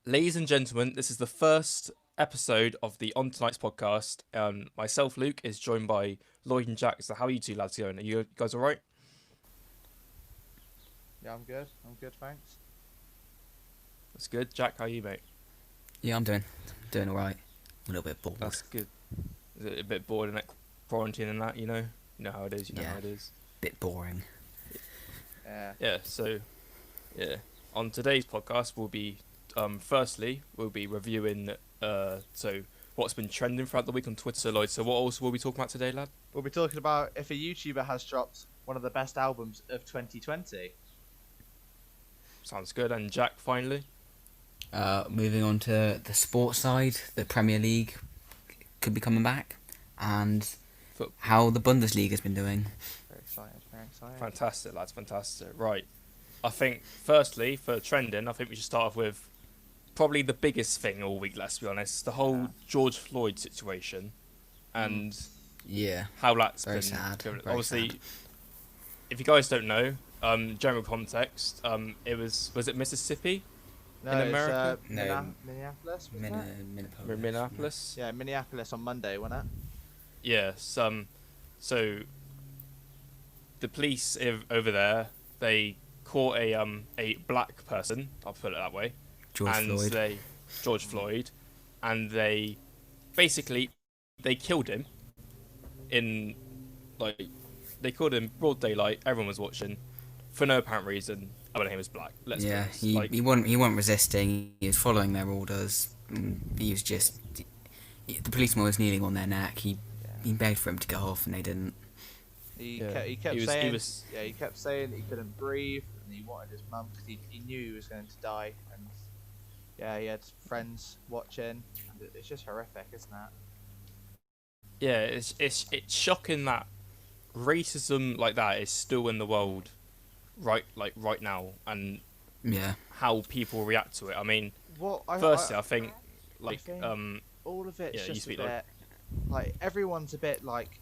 Ladies and gentlemen, this is the first episode of the On Tonight's podcast. Myself, Luke, is joined by Lloyd and Jack. So how are you two lads going? Are you guys all right? Yeah, I'm good. I'm good, thanks. That's good. Jack, how are you, mate? Yeah, I'm doing all right. A little bit bored. That's good. Is it a bit bored in that quarantine and that, you know? You know how it is, you know Yeah. how it is. Bit boring. Yeah. Yeah. On today's podcast, firstly, we'll be reviewing, what's been trending throughout the week on Twitter, Lloyd. So what else will we talk about today, lad? We'll be talking about if a YouTuber has dropped one of the best albums of 2020. Sounds good. And Jack, finally? Moving on to the sports side, the Premier League could be coming back, and how the Bundesliga's been doing. Very excited, very excited. Fantastic, lads, fantastic. Right. I think, firstly, for trending, I think we should start off with probably the biggest thing all week, let's be honest. The whole George Floyd situation and Yeah. how that's Very been... sad. Obviously, Sad. if you guys don't know, general context, was it Mississippi? No, in America? It's, No. Minneapolis, wasn't it? Minneapolis? Yeah, Minneapolis on Monday, wasn't it? Yes. So the police over there, they caught a black person, I'll put it that way, George Floyd, and they killed him they killed him broad daylight. Everyone was watching for no apparent reason. Other than he was black. Let's be honest. he wasn't resisting. He was following their orders. He was just the policeman was kneeling on their neck. He begged for him to get off, and they didn't. He kept saying he couldn't breathe and he wanted his mum because he knew he was going to die, and he had friends watching, and it's just horrific, isn't it? Yeah, it's shocking that racism like that is still in the world right now, and how people react to it. I mean, I think all of it's just a speak, bit like everyone's a bit like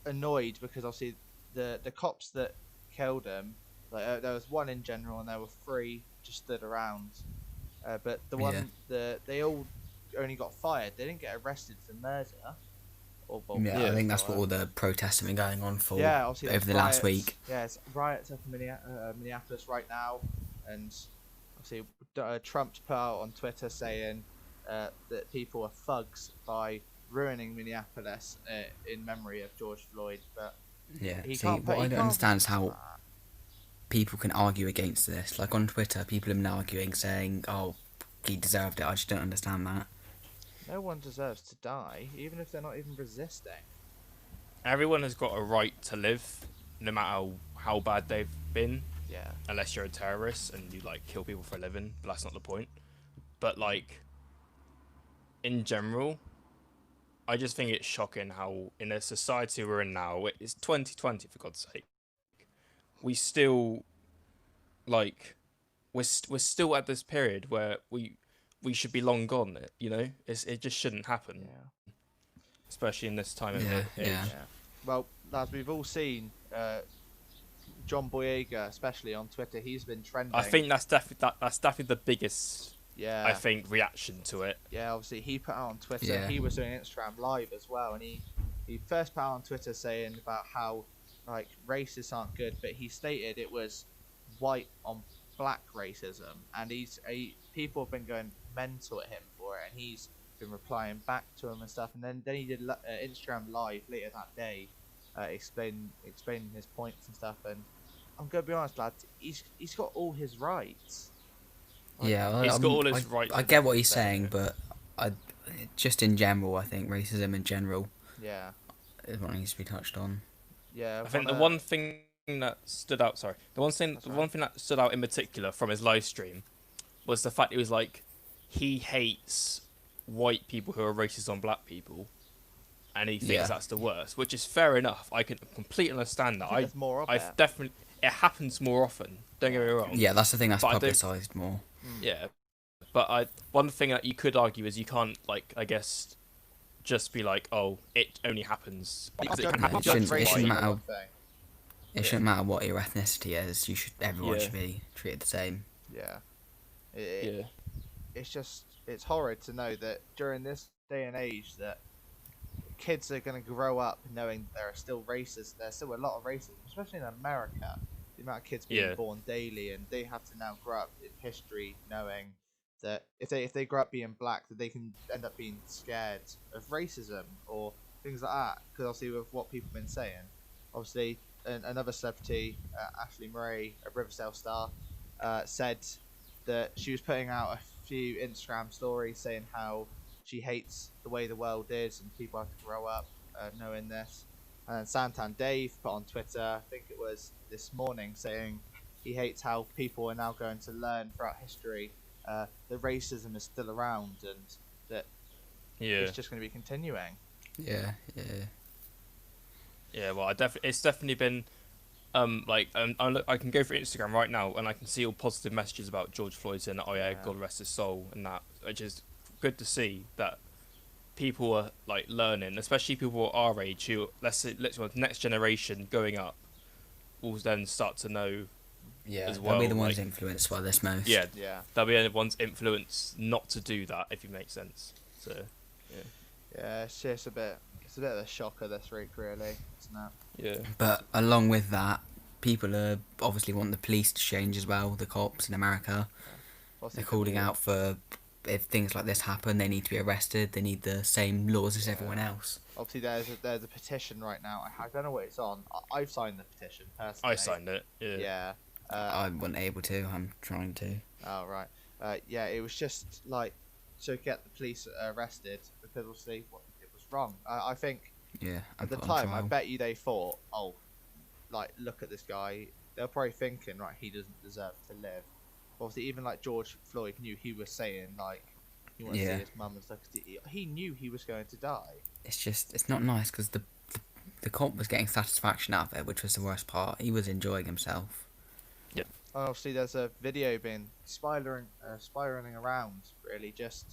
annoyed because obviously the cops that killed him, there was one in general and there were three just stood around, but they all only got fired. They didn't get arrested for murder. I think that's what all the protests have been going on for over the last week. Yeah, it's riots up in Minneapolis right now, and obviously Trump's put out on Twitter saying that people are thugs by ruining Minneapolis in memory of George Floyd. But what I don't understand is how people can argue against this. Like on Twitter, people have been arguing, saying, "Oh, he deserved it." I just don't understand that. No one deserves to die, even if they're not even resisting. Everyone has got a right to live, no matter how bad they've been. Yeah. Unless you're a terrorist and you kill people for a living, but that's not the point. But in general, I just think it's shocking how in a society we're in now, it's 2020 for God's sake, we still we're still at this period where we should be long gone. You know, it just shouldn't happen. Yeah. Especially in this time of age. Yeah. Well, as we've all seen, John Boyega, especially on Twitter, he's been trending. I think that's definitely the biggest. Yeah. I think reaction to it. Yeah, obviously he put out on Twitter. He was doing Instagram Live as well, and he first put out on Twitter saying about how racists aren't good, but he stated it was white on black racism, and people have been going mental at him for it, and he's been replying back to him and stuff, and then he did Instagram Live later that day, explaining his points and stuff, and I'm gonna be honest, lads, he's got all his rights. He's got all his rights. I get what he's saying, but just in general, I think racism in general is what needs to be touched on. Yeah, I think the one thing that stood out. Sorry, the one thing that stood out in particular from his live stream was the fact it was he hates white people who are racist on black people, and he thinks that's the worst, which is fair enough. I can completely understand that. It happens more often. Don't get me wrong. Yeah, that's the thing that's publicised more. Yeah, but one thing that you could argue is you can't I guess just be oh, it only happens. It shouldn't matter. It shouldn't matter what your ethnicity is. Everyone should be treated the same. Yeah. it's horrid to know that during this day and age that kids are going to grow up knowing there are still races. There's still a lot of racism, especially in America. The amount of kids being born daily, and they have to now grow up in history knowing that if they grow up being black, that they can end up being scared of racism or things like that. Because obviously, with what people have been saying, obviously another celebrity, Ashley Murray, a Riverdale star, said that she was putting out a few Instagram stories saying how she hates the way the world is and people have to grow up knowing this. And Santan Dave put on Twitter, I think it was this morning, saying he hates how people are now going to learn throughout history that racism is still around and that it's just going to be continuing. Yeah. Well, it's definitely been I can go through Instagram right now and I can see all positive messages about George Floyd saying that God rest his soul and that, which is good to see that people are like learning, especially people our age who let's next generation going up will then start to know as well. They'll be the ones influenced by this most. Yeah. They'll be the ones influenced not to do that, if it makes sense. So it's a bit of a shocker this week, really, isn't it? Yeah. But along with that, people are obviously want the police to change as well. The cops in America, they're calling out for if things like this happen, they need to be arrested. They need the same laws as everyone else. Obviously, there's a petition right now. I don't know what it's on. I've signed the petition personally. I signed it. Yeah. I wasn't able to. I'm trying to. Oh right. It was just like to get the police arrested because obviously it was wrong. I think. Yeah. At the time, I bet you they thought, oh, like look at this guy. They're probably thinking, right, he doesn't deserve to live. Obviously, even like George Floyd knew he was saying like he wants to see his mum and stuff. He knew he was going to die. It's not nice because the cop was getting satisfaction out of it, which was the worst part. He was enjoying himself. Yep. Obviously, there's a video being spiraling around, really, just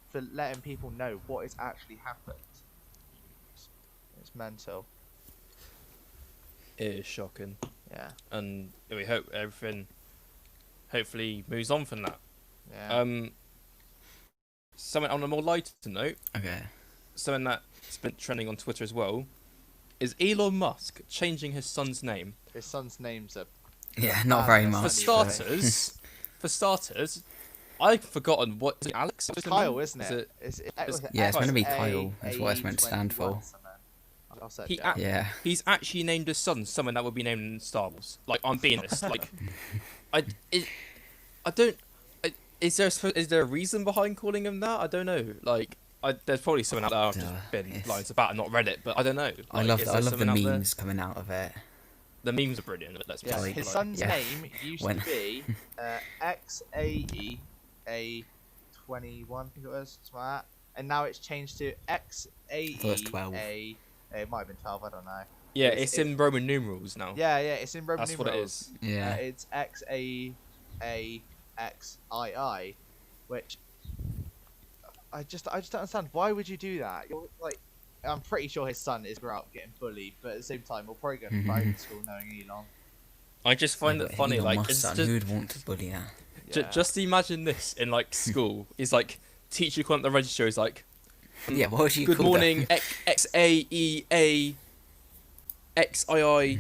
for letting people know what has actually happened. It's mental. It is shocking. Yeah. And we hope everything hopefully moves on from that. Yeah. Something on a more lighter note. Okay. Something that's been trending on Twitter as well is Elon Musk changing his son's name. His son's name's a... Yeah, not very much. For starters, I've forgotten what is it, Alex. It's Kyle, isn't it? It's meant to be Kyle. That's what it's meant to stand for. He's actually named his son something that would be named in Star Wars. Like, I'm being honest. Like, is there a reason behind calling him that? I don't know. Like, there's probably something out there I've just been blind about and not read it, but I don't know. Like, I love the memes coming out of it. The memes are brilliant. Let's be his son's name used to be XAEA21, I think it was, something like that. And now it's changed to XAEA. It might have been 12, I don't know. Yeah, it's in Roman numerals now. Yeah, it's in Roman numerals. That's what it is. Yeah. It's XAAXII, which I just don't understand. Why would you do that? You're like, I'm pretty sure his son is grow up getting bullied, but at the same time, we'll probably go to private school knowing Elon. I just find it funny. Like, it's just, who would want to bully her? Just imagine this in like school. It's like teacher calling the register is like, yeah, what would you good call morning, XAEA XII.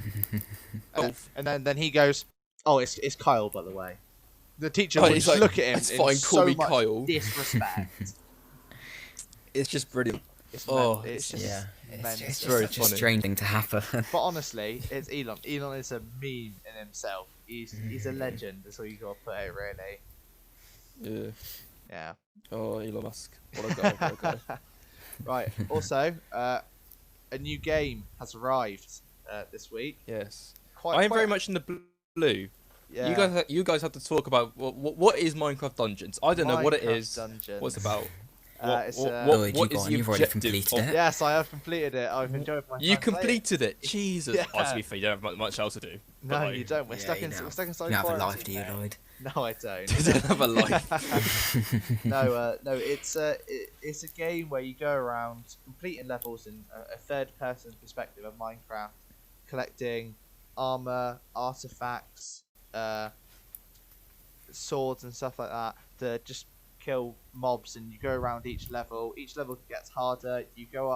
And then he goes, oh, it's Kyle, by the way. The teacher would just like, look at him. It's fine, call me Kyle. Disrespect. It's just brilliant. It's It's very such a strange thing to happen. But honestly, it's Elon. Elon is a meme in himself. He's a legend. That's all you got to put it, really. Yeah. Oh, Elon Musk. What a guy. Right. Also, a new game has arrived this week. Yes. I am very much in the blue. Yeah. You guys have to talk about what is Minecraft Dungeons. I don't know what it is. Dungeons. What's it about? What is the objective? completed it? Yes, I have completed it. I've enjoyed my time. You completed it. Jesus. Yeah. To be fair, you don't have much else to do. No, you don't. We're stuck inside. You don't have a life, do you, Lloyd? No, I don't. You don't have a life. No. It's a game where you go around completing levels in a third-person perspective of Minecraft, collecting armor, artifacts, swords and stuff like that to just kill mobs, and you go around each level. Each level gets harder. You go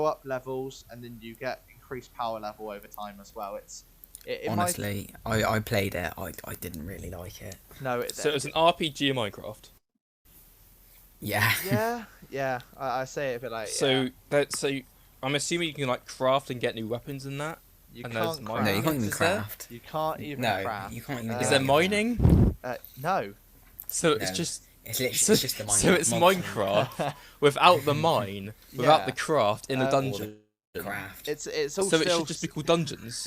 up levels, and then you get increased power level over time as well. Honestly, I played it. I didn't really like it. No, so it was an RPG in Minecraft. Yeah. Yeah. I say it a bit like. So I'm assuming you can like craft and get new weapons in that. You and can't craft. No, you can't even Is there? craft. You can't even No, craft. you can't even. Is do there any of mining? No. So that. it's No. just. It's literally So, it's just the so it's Minecraft without the mine, without Yeah. the craft in a Or dungeon. craft. It's So all still. it should just be called dungeons.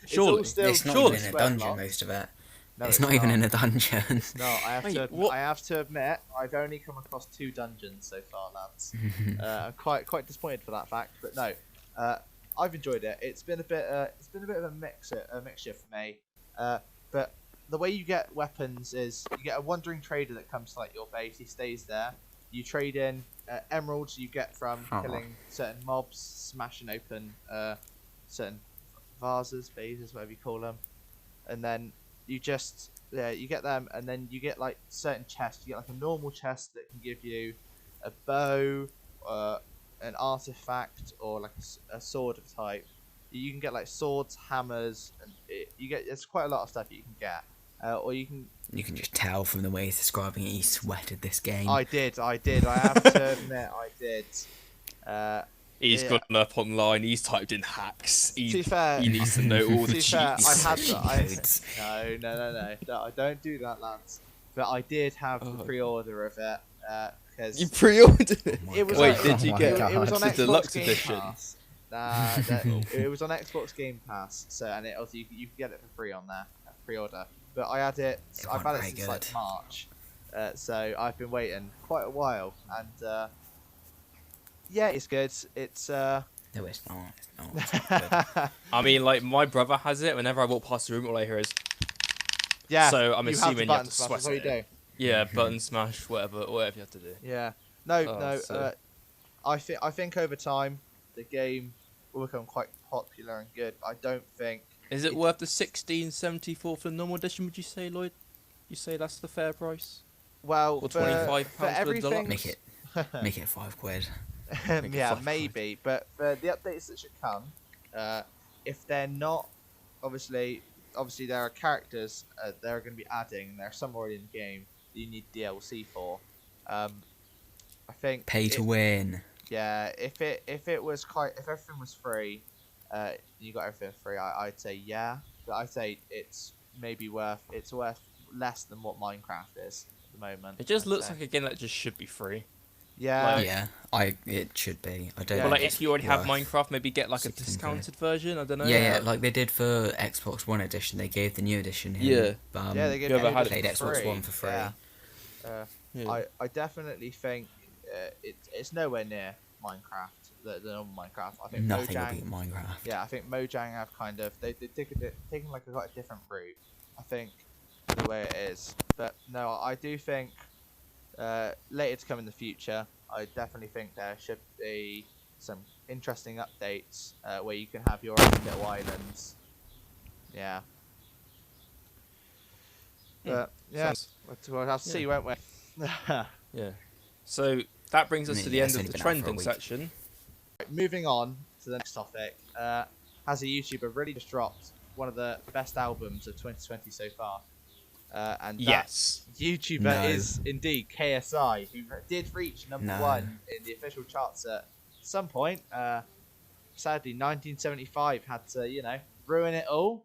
It's Surely. all still It's not surely. even in a square dungeon. blocks. Most of it. No, it's not even in a dungeon. It's not. Wait, what? I have to admit, I've only come across 2 dungeons so far, lads. I'm quite disappointed for that fact, but no, I've enjoyed it. It's been a bit of a mixture for me. But the way you get weapons is you get a wandering trader that comes to like your base. He stays there. You trade in emeralds you get from killing certain mobs, smashing open certain vases, whatever you call them, and then you just you get them, and then you get like certain chests. You get like a normal chest that can give you a bow, an artifact, or like a sword of type. You can get like swords, hammers, and there's quite a lot of stuff that you can get. Or you can. You can just tell from the way he's describing it. He sweated this game. I did. I have to admit, I did. He's gone up online. He's typed in hacks. To be fair, He needs to know all the to be fair, cheats. I had to. Codes. No, I don't do that, lads. But I did have the pre-order of it because You pre-ordered it. it was. Wait, on, did you get it was on the Xbox deluxe Game edition? Pass. It was on Xbox Game Pass, so and it also you can get it for free on there, pre-order. But I had it. I've had it since like March, so I've been waiting quite a while, and yeah, it's good. It's No, it's not. It's not. Good. I mean, like my brother has it. Whenever I walk past the room, all I hear is yeah. So I'm assuming you have to smash, sweat that's what you it. do. yeah, button smash, whatever you have to do. Yeah. No, Oh, no. so- I think over time the game will become quite popular and good. I don't think. Is it worth the $16.74 for the normal edition? Would you say, Lloyd? You say that's the fair price? Well, Or for £25 for the everything. deluxe? Make it £5. Make it Yeah, £5. maybe. But for the updates that should come, if they're not, obviously there are characters they're going to be adding. There are some already in the game that you need DLC for. I think Pay to win. Yeah, if everything was free, you got everything free. I'd say yeah, but I'd say it's worth less than what Minecraft is at the moment. It just I'd looks say. like a game that just should be free. Yeah, like- Yeah, it should be. I don't. Yeah. But think like, it's if you already have worth- Minecraft, maybe get like a 16 discounted version. I don't know. Yeah, like they did for Xbox One edition. They gave the new edition. Here. yeah, they gave you ever it had played for Xbox free. One for free. Yeah. Yeah. I definitely think it's nowhere near Minecraft. The normal Minecraft. I think Nothing will Mojang. beat Minecraft. Yeah, I think Mojang have kind of they've taken like quite a different route. I think the way it is, but no, I do think later to come in the future, I definitely think there should be some interesting updates where you can have your own little islands. Yeah. But yeah, Sounds- we'll have to see, won't we? Yeah. So that brings us I mean, to the yeah, end it's of only the been out for a trending week. section. Moving on to the next topic, has a YouTuber really just dropped one of the best albums of 2020 so far? And that Yes. YouTuber No. is indeed KSI, who did reach number No. 1 in the official charts at some point. Sadly, 1975 had to, ruin it all.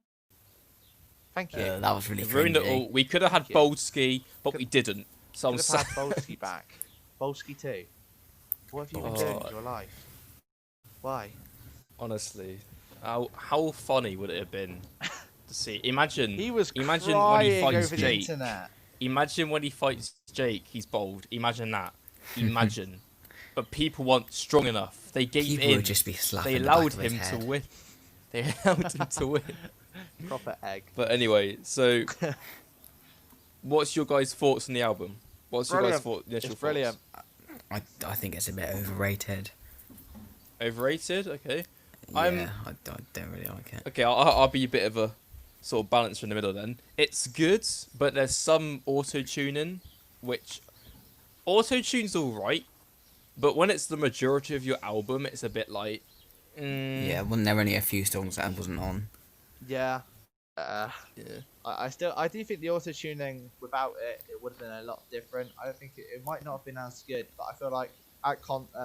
Thank you. That was really It ruined it cringy. all. We could have had Thank you. Bolski, but we didn't. So I'm Could have sad. had Bolski back. Bolski too. What have you been Oh. doing with your life? Why? Honestly, how funny would it have been to see? Imagine He was Imagine crying when he fights over the Jake. internet. Imagine when he fights Jake, he's bold. Imagine that. Imagine. But people weren't strong enough. They gave People in. would just be slapping They the back allowed of his him head. to win. They allowed him to win. Proper egg. But anyway, so what's your guys' thoughts on the album? What's your guys' initial It's brilliant. thoughts? I think it's a bit overrated. Overrated? Okay. Yeah, I'm- I don't really like it. Okay, I'll be a bit of a sort of balance in the middle. Then it's good, but there's some auto tuning, which auto tune's all right, but when it's the majority of your album, it's a bit like. Yeah, wasn't there only a few songs that I wasn't on? Yeah. Yeah. I do think the auto tuning without it would have been a lot different. I don't think it might not have been as good, but I feel like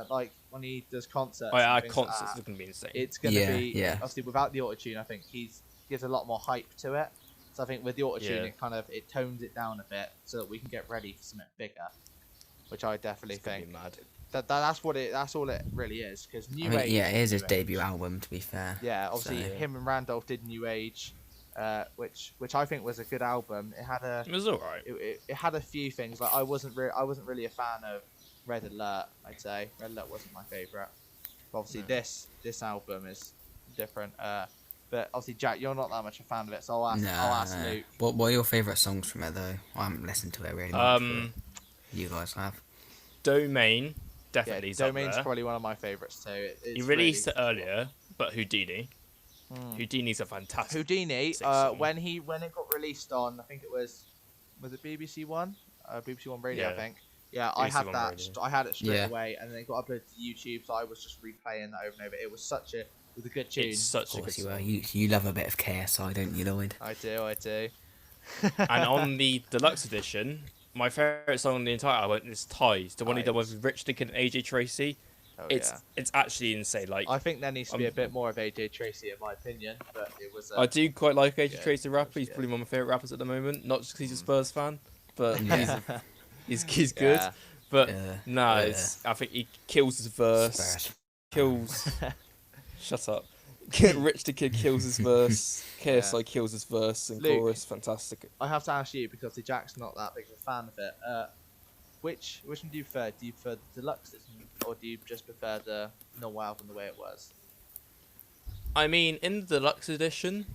like when he does concerts, At concerts, it's gonna be insane. it's gonna be obviously without the auto tune. I think gives a lot more hype to it. So I think with the auto tune, it tones it down a bit so that we can get ready for something bigger, which I definitely think. Mad. That's all it really is. Because Age. Yeah, it is his debut album, to be fair. Yeah, obviously him and Randolph did New Age, which I think was a good album. It was alright. It had a few things like I wasn't really a fan of Red Alert. I'd say Red Alert wasn't my favorite. But obviously this album is different. But obviously Jack, you're not that much a fan of it, so I'll ask Luke. What are your favourite songs from it though? I haven't listened to it really much. You guys have. Domain. Definitely. Yeah, Domain's probably one of my favourites too. He released it earlier, but Houdini. Houdini's a fantastic. Houdini. When it got released on, I think it was it BBC One, BBC One Radio, I think. Yeah, I had that. I had it straight away, and then it got uploaded to YouTube, so I was just replaying that over and over. It was a good tune. It's such a good song. You love a bit of KSI, don't you, Lloyd? I do. And on the deluxe edition, my favourite song on the entire album is Ties, the one he did with Rich the Kid and AJ Tracy. It's actually insane. Like I think there needs to be a bit more of AJ Tracy, in my opinion. But it was. I do quite like AJ Tracy rapper. He's probably one of my favourite rappers at the moment. Not just because he's a Spurs fan, but he's good. Yeah. But I think he kills his verse. Shut up. Rich the Kid kills his verse. KSI kills his verse and Luke, chorus. Fantastic. I have to ask you because Jack's not that big of a fan of it. Which one do you prefer? Do you prefer the deluxe edition, or do you just prefer the normal album the way it was? I mean, in the deluxe edition,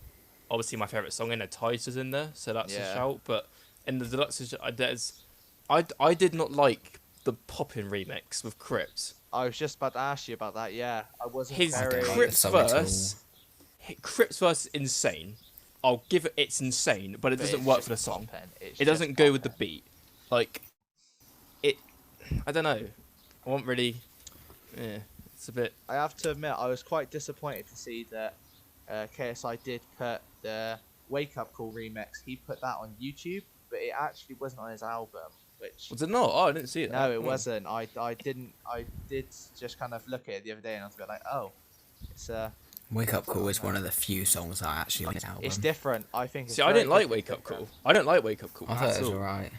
obviously my favourite song in it, Ties, is in there, so that's a shout. But in the deluxe edition, I did not like the Poppin' remix with Crypt. I was just about to ask you about that. Yeah, I wasn't. Crypt's verse is insane. I'll give it. It's insane, but it doesn't work for the song. It doesn't go with the beat. Like, I don't know. I want really. Yeah, it's a bit. I have to admit, I was quite disappointed to see that KSI did put the Wake Up Call remix. He put that on YouTube, but it actually wasn't on his album. Which was it not? Oh, I didn't see it. No, it wasn't. I didn't. I did just kind of look at it the other day, and I was a bit like, oh, it's Wake Up Call is one of the few songs I actually like his album. It's different. I think. See, I didn't like Wake Up Call. I don't like Wake Up Call. I thought it was alright.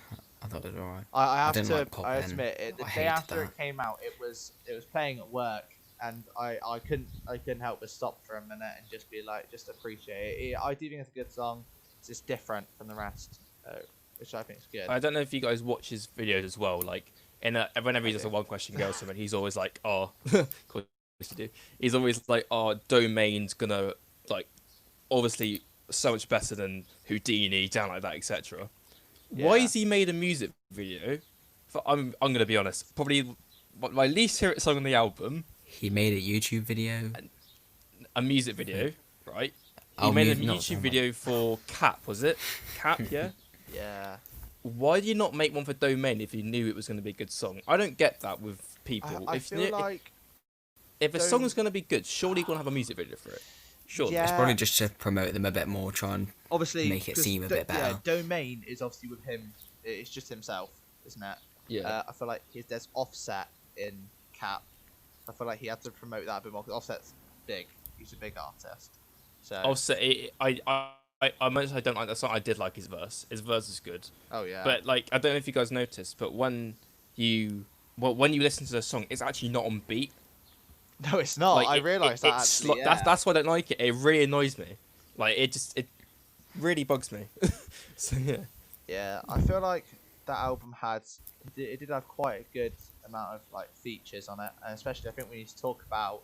I have to admit, the day after it came out, it was playing at work, and I couldn't help but stop for a minute and just be like, just appreciate it. I do think it's a good song. It's just different from the rest, which I think is good. I don't know if you guys watch his videos as well. Like, whenever he does a one question girl something, he's always like, oh, of course you do. He's always like, oh, Domain's gonna like, obviously so much better than Houdini, down like that, etc. Why has he made a music video? I'm gonna be honest, probably my least favorite song on the album. He made a YouTube video. A music video, right? He made a YouTube video for Cap, was it? Cap, yeah? Yeah. Why do you not make one for Domain if you knew it was going to be a good song? I don't get that with people. If a song is going to be good, surely you're going to have a music video for it. Sure. Yeah. It's probably just to promote them a bit more, try and make it seem a bit better. Yeah, Domain is obviously with him. It's just himself, isn't it? Yeah. I feel like there's Offset in Cap. I feel like he had to promote that a bit more because Offset's big. He's a big artist. So Offset, I mentioned I don't like that song. I did like his verse. His verse is good. Oh yeah. But like, I don't know if you guys noticed, but when you listen to the song, it's actually not on beat. No, it's not. Like, I realised that. Actually, that's why I don't like it. It really annoys me. Like, it really bugs me. So yeah. Yeah, I feel like that album it did have quite a good amount of like features on it, and especially I think we need to talk about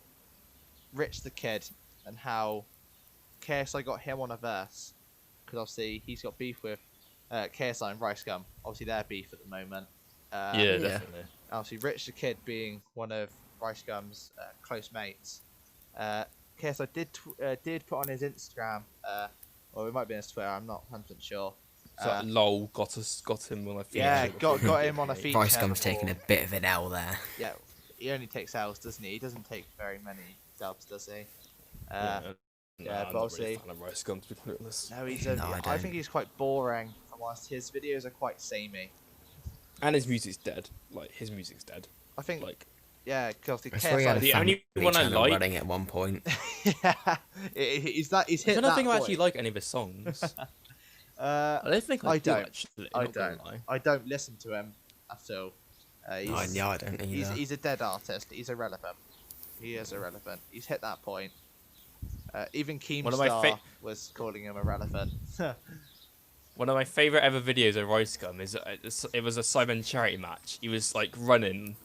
Rich the Kid and how KSI got him on a verse because obviously he's got beef with KSI and Rice Gum. Obviously, they're beef at the moment. Yeah, definitely. Obviously, Rich the Kid being one of Rice Gum's close mates. KSI did put on his Instagram or it might be on his Twitter. I'm not 100% sure. So lol got him on a feature. Yeah, got him on a feature. Ricegum's taking a bit of an L there. Yeah, he only takes L's, doesn't he? He doesn't take very many dubs, does he? Yeah, but obviously, I'm not really a fan of Ricegum, to be quite honest. No, he's I think he's quite boring. If I'm honest, his videos are quite samey. And his music's dead. Like his music's dead. I think like because the only one I like running at one point. yeah, he's hit I don't that think I point. actually like any of his songs. I don't think I do don't. actually. I don't listen to him at all. I don't either. He's a dead artist. He's irrelevant. He is irrelevant. He's hit that point. Even Keemstar was calling him irrelevant. One of my favourite ever videos of Ricegum is it was a Simon charity match. He was like running,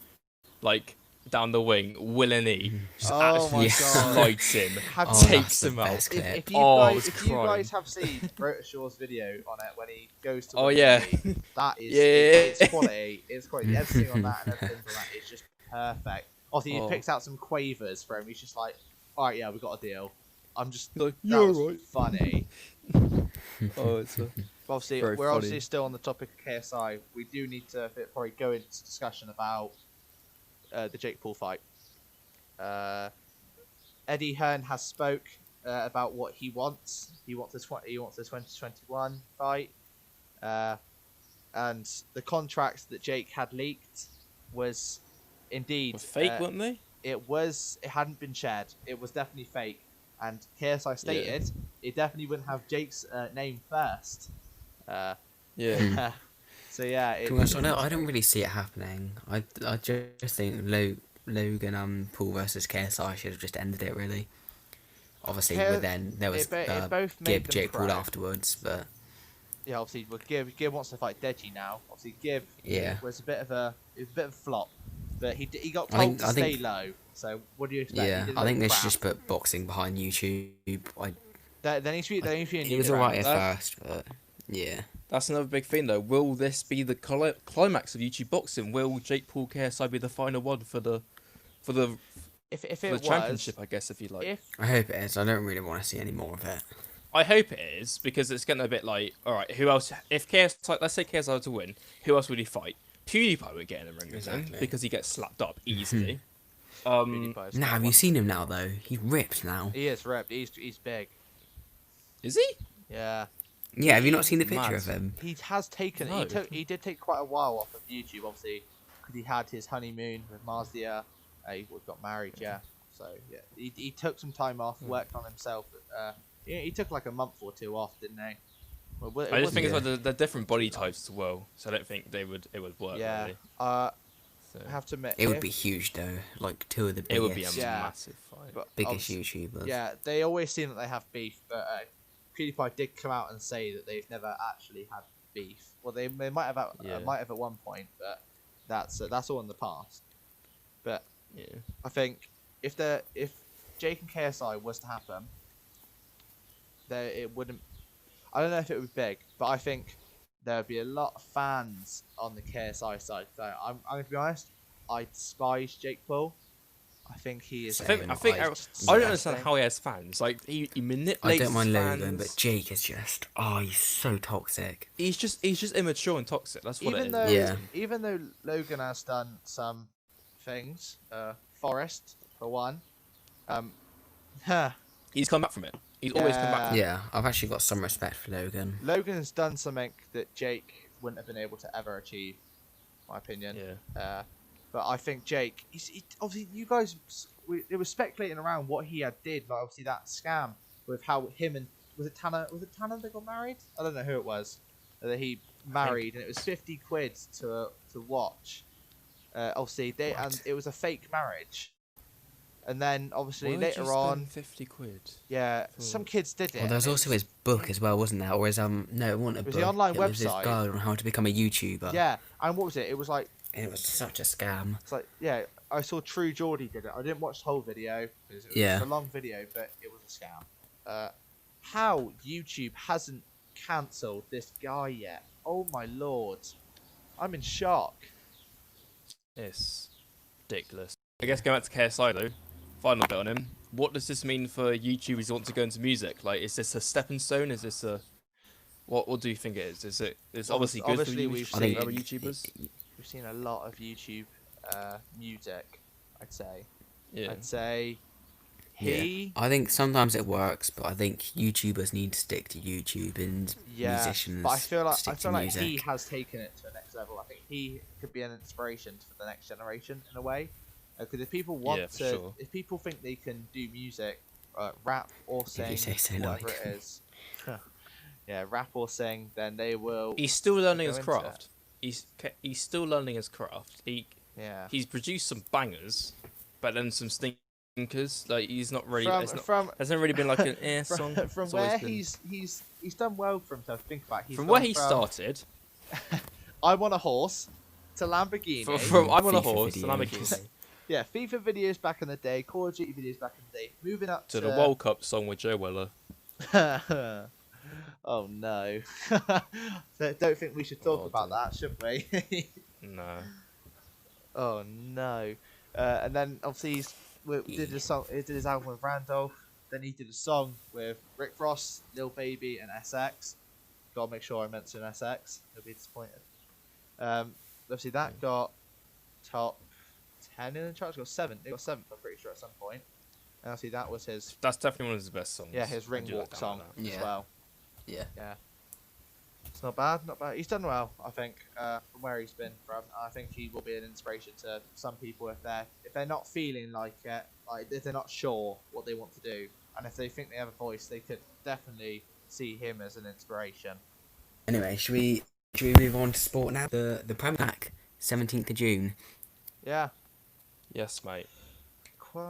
like down the wing, Will&E just absolutely slides him, takes him out. If you guys have seen Rotashaw's video on it when he goes to Will&E, that is it's quality. It's quality. The editing on that and everything on that is just perfect. Obviously, he picks out some quavers for him. He's just like, all right, yeah, we got a deal. I'm just like, you're right. Funny. It's obviously we're funny. obviously still on the topic of KSI. We do need to probably go into discussion about the Jake Paul fight. Eddie Hearn has spoke about what he wants. He wants a 2021 fight, and the contracts that Jake had leaked was indeed fake, weren't they? It hadn't been shared. It was definitely fake. And KSI stated it definitely wouldn't have Jake's name first. Yeah. So yeah. I don't really see it happening. I just think Logan Paul versus KSI should have just ended it really. Obviously, but then there was Gib Jake Paul afterwards, but yeah, obviously, Gib wants to fight Deji now. Obviously, Gib was a bit of a flop, but he got told to stay low. So what do you expect? Yeah, I think they should just put boxing behind YouTube. There needs to be a new. It was alright at first, but yeah. That's another big thing though. Will this be the climax of YouTube boxing? Will Jake Paul KSI be the final one for the championship? I guess if you like. I hope it is. I don't really want to see any more of it. I hope it is because it's getting a bit like, all right, who else? If KSI, let's say KSI were to win, who else would he fight? PewDiePie would get in the ring with him because he gets slapped up easily. Have you seen him now though? He's ripped now. He is ripped. He's big. Is he? Yeah. Yeah, have you not seen the picture of him? He has taken. No. He did take quite a while off of YouTube, obviously, because he had his honeymoon with Marzia. He got married, yeah. So yeah, he took some time off, worked on himself. He took like a month or two off, didn't he? Well, I just think it's like they're different body types as well, so I don't think it would work. Yeah. Really. I have to admit, it would be huge though. Like two of the biggest. It would be a massive fight. Biggest YouTubers. Yeah, they always seem that they have beef, but PewDiePie did come out and say that they've never actually had beef. Well, they might have at one point, but that's all in the past. But I think if Jake and KSI was to happen, it wouldn't. I don't know if it would be big, but I think there would be a lot of fans on the KSI side. So I'm going to be honest. I despise Jake Paul. I think he is. I don't understand how he has fans. Like he manipulates. I don't mind fans. Logan, but Jake is just he's so toxic. He's just immature and toxic. That's what even it is. Even though Logan has done some things, Forrest for one, he's come back from it. He's always come back. Yeah, I've actually got some respect for Logan. Logan's done something that Jake wouldn't have been able to ever achieve, in my opinion. Yeah. But I think Jake, he obviously you guys, it was speculating around what he had did, like obviously that scam with how him and was it Tanner that got married? I don't know who it was that he married, and it was 50 quid to watch. Obviously and it was a fake marriage. And then obviously later on, 50 quid. Yeah, some kids did it. Well, there was also his book as well, wasn't there? Or his no, it wasn't a book. It was the online website. It was his guide on how to become a YouTuber. Yeah, and what was it? It was like. It was such a scam. It's like, yeah, I saw True Geordie did it. I didn't watch the whole video because it was a long video, but it was a scam. How YouTube hasn't cancelled this guy yet? Oh my lord, I'm in shock. It's ridiculous. I guess going back to KSI though, final bit on him. what does this mean for YouTubers who want to go into music? Like, is this a stepping stone? Is this a what do you think it is? Is it? It's obviously good for other YouTubers. We've seen a lot of YouTube music. I'd say. Yeah. I'd say. I think sometimes it works, but I think YouTubers need to stick to YouTube and musicians. But I feel like music. he has taken it to the next level. I think he could be an inspiration for the next generation in a way. Because if people want if people think they can do music, rap or sing, whatever it is, rap or sing, then they will. He's still learning his craft. He's still learning his craft. He's produced some bangers, but then some stinkers. Like he's not really. There's not really been like an song. From where he's done well for himself. Think about it. From where he started. I'm on a horse to Lamborghini. From I'm on a horse to Lamborghini. Yeah, FIFA videos back in the day, Call of Duty videos back in the day. Moving up to the World Cup song with Joe Weller. Oh no! Don't think we should talk about that, should we? No. Oh no! And then obviously he did a song. He did his album with Randolph. Then he did a song with Rick Ross, Lil Baby, and SX. Gotta make sure I mention SX. He'll be disappointed. Obviously that got top 10 in the charts. Got 7. It got 7th, I'm pretty sure, at some point. And obviously that was his. That's definitely one of his best songs. Yeah, his Ring Walk song as well. Yeah. It's not bad, not bad. He's done well, I think, from where he's been from. I think he will be an inspiration to some people if they're not feeling like it, like if they're not sure what they want to do, and if they think they have a voice, they could definitely see him as an inspiration. Anyway, should we move on to sport now? The Premier League, 17th of June. Yeah. Yes, mate.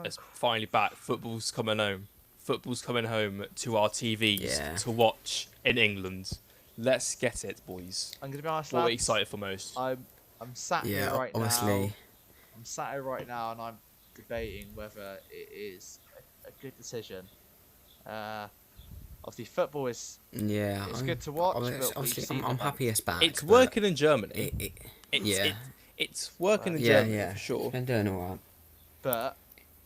It's finally back. Football's coming home. Football's coming home to our TVs to watch in England. Let's get it, boys. I'm gonna be honest. What are you excited for most? I'm sat here right now. I'm sat here right now, and I'm debating whether it is a good decision. Obviously, football is it's good to watch. Obviously, I'm happy it's back. It's working in Germany. It's working in Germany for sure. It's been doing alright. But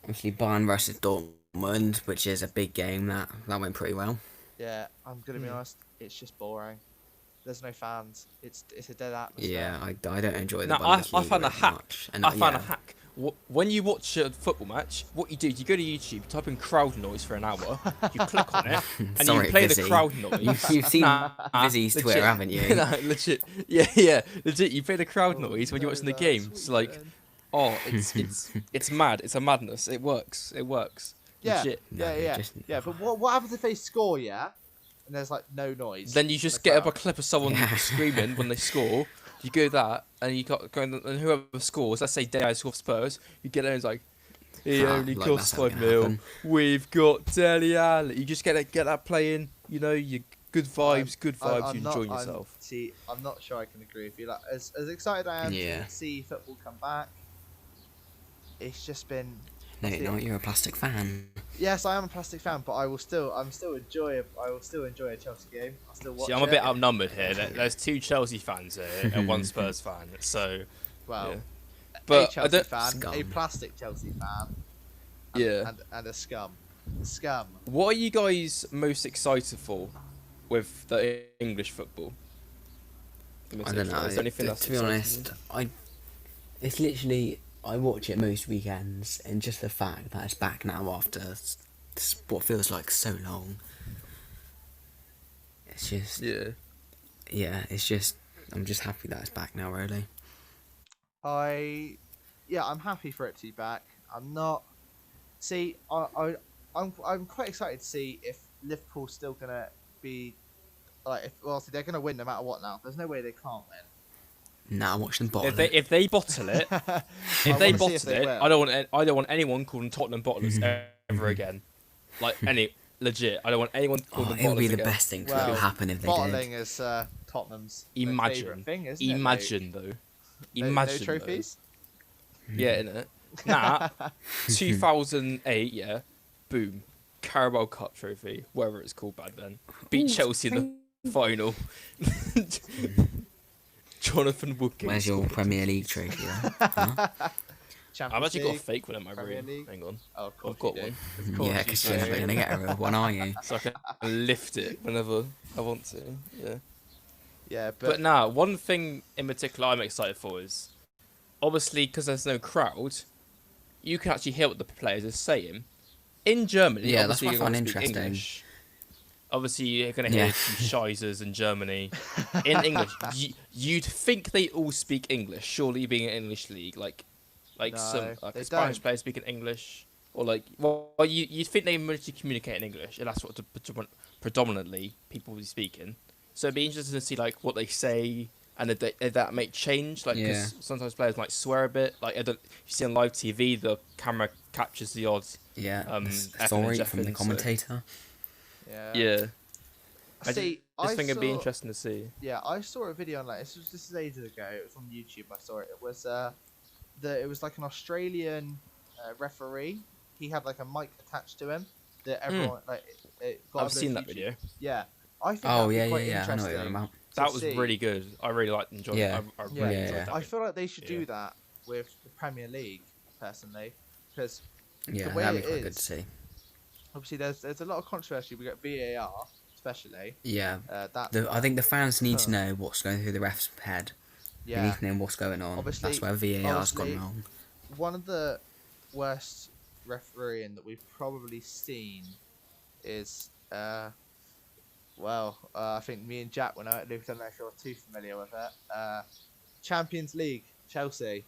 obviously, Bayern versus Dortmund, which is a big game, that went pretty well. Yeah, I'm gonna be honest. It's just boring. There's no fans. It's a dead atmosphere. Yeah, I don't enjoy the Bundesliga. I found a hack. I found a hack. When you watch a football match, what you do is you go to YouTube, you type in crowd noise for an hour, you click on it, and you play the crowd noise. You've seen Vizzy's Twitter, haven't you? No, legit. Yeah, legit. You play the crowd noise when you're watching the game. It's like, it's mad. It's a madness. It works. Yeah, legit. Yeah. But what happens if they score? Yeah. And there's like no noise. Then you just get up a clip of someone screaming when they score. You go that, and you got going, and whoever scores, let's say Dele scores Spurs, you get there and it's like, he only costs 5 mil. We've got Dele Alli. You just get that playing. You know, you good vibes. You enjoy yourself. I'm not sure I can agree with you. Like as excited I am to see football come back, it's just been. No, you're a plastic fan. Yes, I am a plastic fan, but I will still enjoy a Chelsea game. I'll still watch. See, I'm a bit outnumbered here. There's 2 Chelsea fans here and 1 Spurs fan. So, but a Chelsea fan, a plastic Chelsea fan, and a scum. What are you guys most excited for with the English football? I don't know. To be honest, it's literally. I watch it most weekends, and just the fact that it's back now after what feels like so long. It's just it's just I'm just happy that it's back now. Really. I'm happy for it to be back. I'm not. See, I'm quite excited to see if Liverpool's still gonna be like they're gonna win no matter what now. There's no way they can't win. Nah, watch them bottle if they bottle it, I don't want anyone calling Tottenham bottlers ever again. Like legit, I don't want anyone calling them bottlers again. It'll be the best thing to happen if they bottling did. is Tottenham's favourite thing, isn't it? Imagine no trophies. Yeah, innit? Nah, 2008, boom, Carabao Cup trophy, whatever it's called back then. Beat Chelsea in the final. Jonathan Woodgate. Where's your Premier League trophy? Huh? Champions I've actually League, got a fake one in my Premier room. League. Hang on. Oh, of course I've got you do. one. Of course Yeah, you because do. you're never gonna get a real one, are you? So I can lift it whenever I want to. Yeah. Yeah, But now, one thing in particular I'm excited for is, obviously, because there's no crowd, you can actually hear what the players are saying. In Germany, Yeah, that's obviously what I you're going find to speak interesting. English. Obviously, you're going to Yeah. hear some shizers in Germany. In English, you'd think they all speak English, surely being an English league. Like No, some they Spanish don't. players speaking English. Or you'd think they mostly communicate in English, and that's what predominantly people will be speaking. So it'd be interesting to see like what they say, and if that may change. Like, because sometimes players might swear a bit. Like, you see on live TV, the camera captures the odds. Yeah, Effing sorry and from the jeffing, so- commentator. Yeah. See, I I think it'd be saw. interesting to see. Yeah, I saw a video on like this is ages ago. It was on YouTube. I saw it. It was it was like an Australian referee. He had like a mic attached to him that everyone it got. I've seen that video. Yeah, I think. Oh that'd yeah, be quite yeah, I know what interesting you're on about. That was see. really good. I really liked enjoying Yeah. it. I really enjoyed yeah. that. I feel like they should Yeah. do that with the Premier League personally, because Yeah, the way that'd be it quite good is- to see. obviously there's a lot of controversy. We got VAR especially. Yeah, That I think the fans need to know what's going through the ref's head. They yeah. need to know what's going on. Obviously- That's where VAR's gone obviously- wrong. One of the worst refereeing that we've probably seen is I think me and Jack when I at Luke, I don't know if you're too familiar with it. Champions League, Chelsea.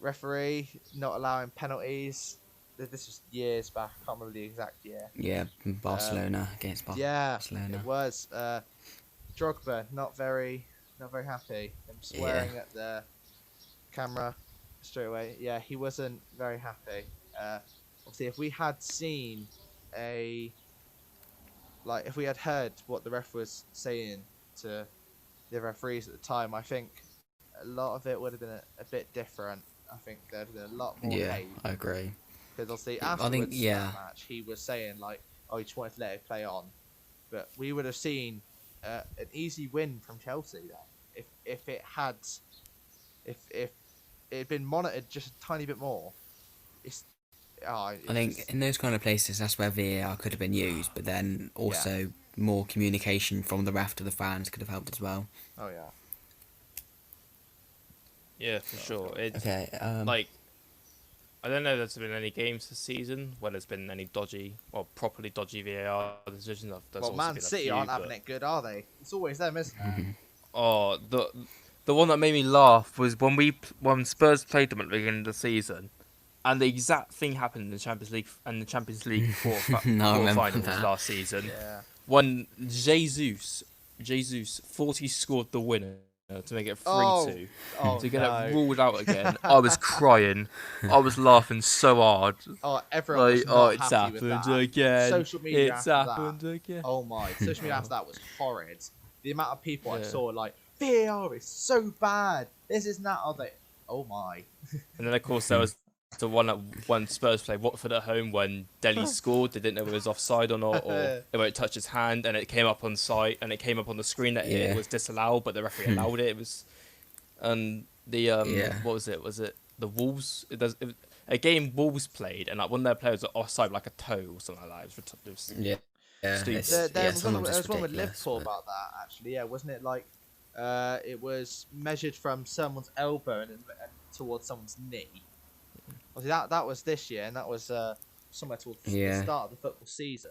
Referee not allowing penalties. This was years back. I can't remember the exact year. Yeah, Barcelona against Yeah, Barcelona. it was. Drogba not very happy. Him swearing at the camera straight away. Yeah, he wasn't very happy. Obviously, if we had seen if we had heard what the ref was saying to the referees at the time, I think a lot of it would have been a bit different. I think there'd have been a lot more hate. I agree. Because obviously I afterwards think, yeah. that match, he was saying like, "Oh, he just wanted to let it play on," but we would have seen an easy win from Chelsea then if it had been monitored just a tiny bit more. I think in those kind of places, that's where VAR could have been used, but then also more communication from the ref to the fans could have helped as well. Oh yeah. Yeah, for sure. It's Okay. like, I don't know if there's been any games this season where there's been any properly dodgy VAR decisions. There's Well, also Man been a City few, aren't but- having it good, are they? It's always them, isn't it? Oh, the one that made me laugh was when Spurs played them at the beginning of the season, and the exact thing happened in the Champions League No, I remember quarterfinals that. last season. Yeah. When Jesus thought he scored the winner to make it 3-2. Oh, To get no. it ruled out again, I was crying. I was laughing so hard. Oh, everyone was Like, not it's happy with happened that. again. Social media It's after happened that. again. Oh my! Social media after that was horrid. The amount of people I Yeah. saw like VAR is so bad. This is not other. Oh my! And then of course there was the one that when Spurs played Watford at home when Delhi scored, they didn't know if it was offside or not, or it won't touch his hand, and it came up on site, and it came up on the screen that it was disallowed, but the referee allowed it. It was, and the what was it? Was it the Wolves? A game Wolves played, and like one of their players was offside, like a toe or something like that. It was Yeah. Stupid. There was sometimes one it's with ridiculous, Liverpool but- about that actually. Yeah, wasn't it like it was measured from someone's elbow and towards someone's knee? Obviously, that was this year, and that was somewhere towards the start of the football season,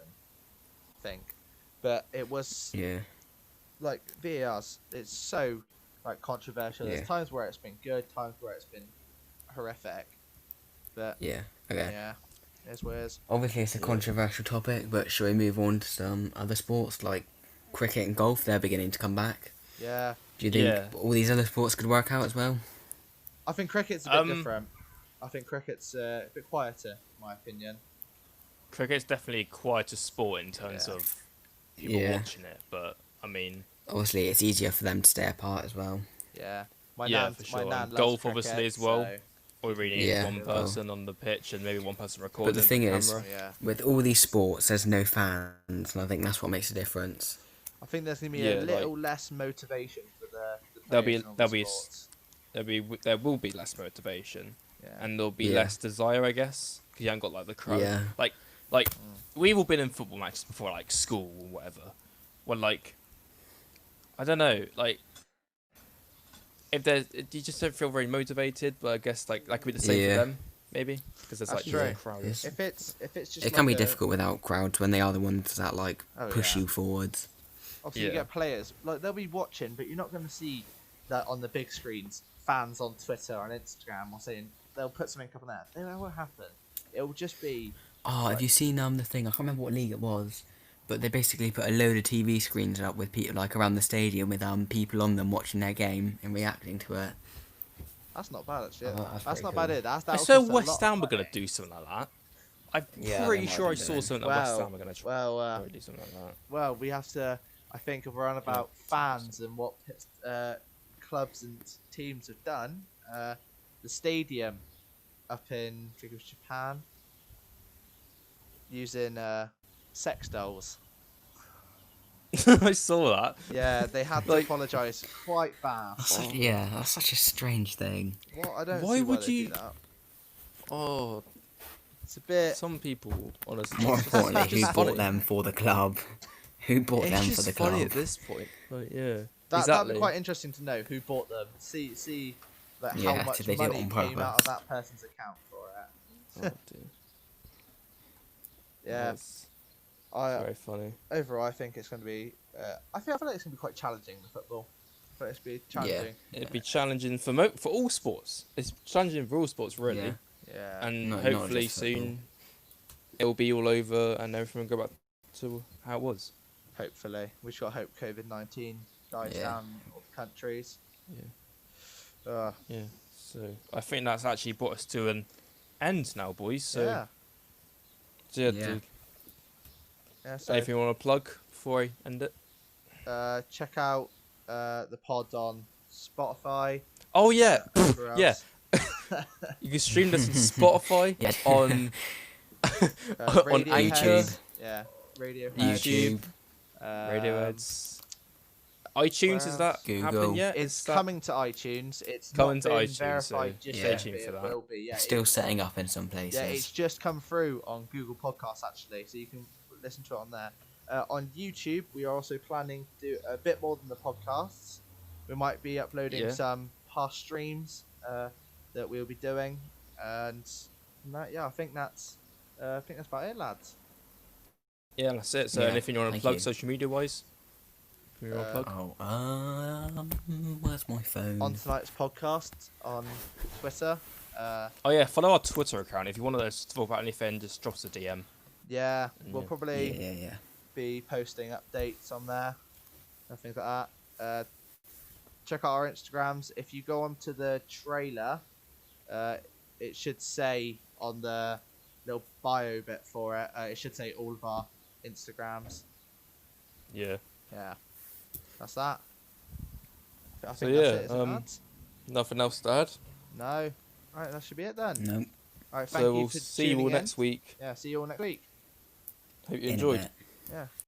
I think. But it was like VAR's. It's so like controversial. There's times where it's been good, times where it's been horrific. But Okay. yeah, it's weird. Obviously, it's a controversial topic, but shall we move on to some other sports like cricket and golf? They're beginning to come back. Yeah, Do you think all these other sports could work out as well? I think cricket's a bit different. I think cricket's a bit quieter, in my opinion. cricket's definitely a quieter sport in terms of people watching it, but I mean, Obviously, it's easier for them to stay apart as well. Yeah, for sure. my nan And loves golf cricket, obviously as well. so- All we really need is one well. person on the pitch and maybe one person recording. But the thing is, camera. Yeah, with all these sports, there's no fans, and I think that's what makes a difference. I think there's gonna be Yeah, a little less motivation for the There'll be- players in all there'll the be sports. there will be less motivation, and there'll be Yeah. less desire, I guess, because you haven't got like the crowd. Yeah. Like we've all been in football matches before, like school or whatever. When like, I don't know, like if you just don't feel very motivated, but I guess like that could be the same for them, maybe, because there's That's like true. no crowd. If it's just It can like be difficult without crowds when they are the ones that like push you forwards. Obviously, you get players like they'll be watching, but you're not going to see that on the big screens. Fans on Twitter or on Instagram or saying they'll put something up on there. That won't happen. It'll just be. Oh, have you seen the thing? I can't remember what league it was, but they basically put a load of TV screens up with people like around the stadium with people on them watching their game and reacting to it. That's not bad, actually. Oh, that's not cool. bad. I saw West Ham were gonna do something like that. I'm pretty sure I saw something that West Ham were gonna try to do something like that. Well, we have to. I think if we're on about fans and what clubs and teams have done, the stadium up in I think it was Japan using sex dolls. I saw that. Yeah, they had to apologise quite fast. That's such a strange thing. Well, I don't Why see would they you? do that. Oh, it's a bit. some people honestly. More importantly, who bought them for the club? Who bought them for the club? It's funny at this point. Like, yeah. That'd be quite interesting to know who bought them. See, like how much did they do it money on came out of purpose? that person's account for it. Oh, dear. Yeah, That's very funny. overall, I think it's going to be. I feel like it's going to be quite challenging the football. I feel like it's going to be challenging. It'd be challenging for all sports. It's challenging for all sports, really. Yeah. And Not hopefully just football. soon it'll be all over and everything will go back to how it was. Hopefully, we just got to hope COVID-19 dies down in all the countries. Yeah. So I think that's actually brought us to an end now, boys. So So anything you want to plug before I end it? check out the pod on Spotify. Oh yeah, Everywhere yeah. else. You can stream this on Spotify, on on Radiohead. YouTube. Yeah, Radiohead. YouTube, Um, Radioheads, iTunes. Is that Google. happened yet? It's Is that... coming to iTunes. It's Coming not to been iTunes, verified so just stay yet, tuned but for it that. will be. Yeah, Still setting up in some places. Yeah, it's just come through on Google Podcasts actually, so you can listen to it on there. On YouTube, we are also planning to do a bit more than the podcasts. We might be uploading some past streams that we'll be doing, and I think that's about it, lads. Yeah, that's it. So Yeah, anything you want to thank plug you. social media wise? You want to plug? Where's my phone? On tonight's podcast on Twitter. Oh yeah, follow our Twitter account. If you want to talk about anything, just drop us a DM. Yeah, we'll Yeah. probably be posting updates on there and things like that. Check out our Instagrams. If you go onto the trailer, it should say on the little bio bit for it, it should say all of our Instagrams. Yeah. Yeah, that's that. I think So that's it, isn't it, lads? Nothing else to add. No. Alright, that should be it then. Nope. Alright, thank So you we'll for see you all tuning in. next week. Yeah, see you all next week. Hope you In a enjoyed. bit. Yeah.